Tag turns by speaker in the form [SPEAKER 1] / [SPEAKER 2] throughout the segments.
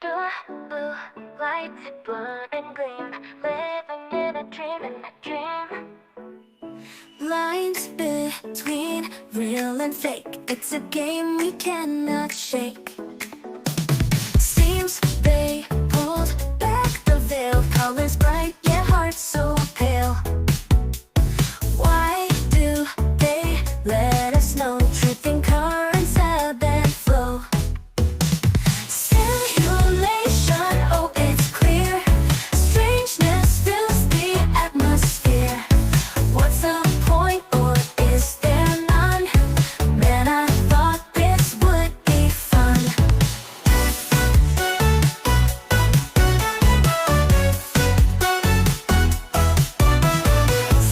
[SPEAKER 1] Blue lights burn and gleam, living in a dream. Lines between real and fake, it's a game we cannot shake. Seems they pulled back the veil, colors bright yet hearts so pale. Why do they let us know truth in currents ebb and flow? Simulation, oh it's clear, strangeness fills the atmosphere. What's the point, or is there none? Man, I thought this would be fun.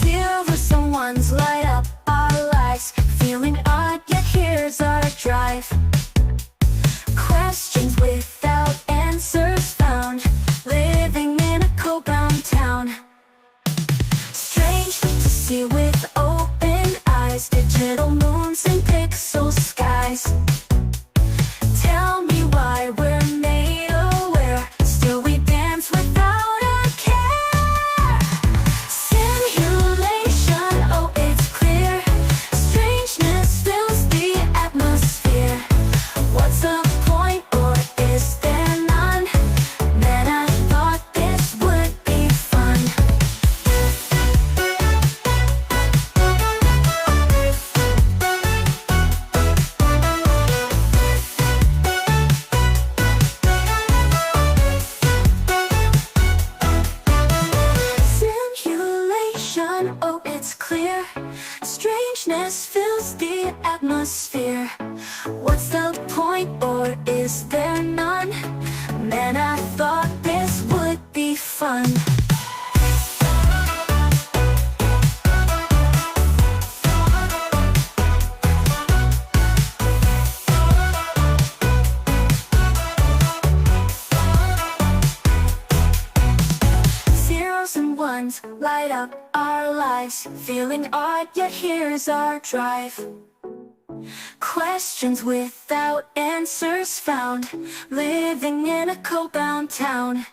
[SPEAKER 1] Zeros and ones light up our lives, feeling odd yet here's our drive. Questions without answers found, living in a cold-bound town. Strange to see with open eyes, digital moons and pixel skies. Tell me why we're made aware, still we dance without a care. Simulation, oh it's clear, strangeness fills the atmosphere. What's the point, or is there none? Man, I thought this would be fun. Simulation, oh it's clear, strangeness fills the atmosphere. What's the point, or is there none? Man, I thought this would be fun. Zeros and ones light up our lives, feeling odd yet here's our drive. Questions without answers found, living in a cold-bound town.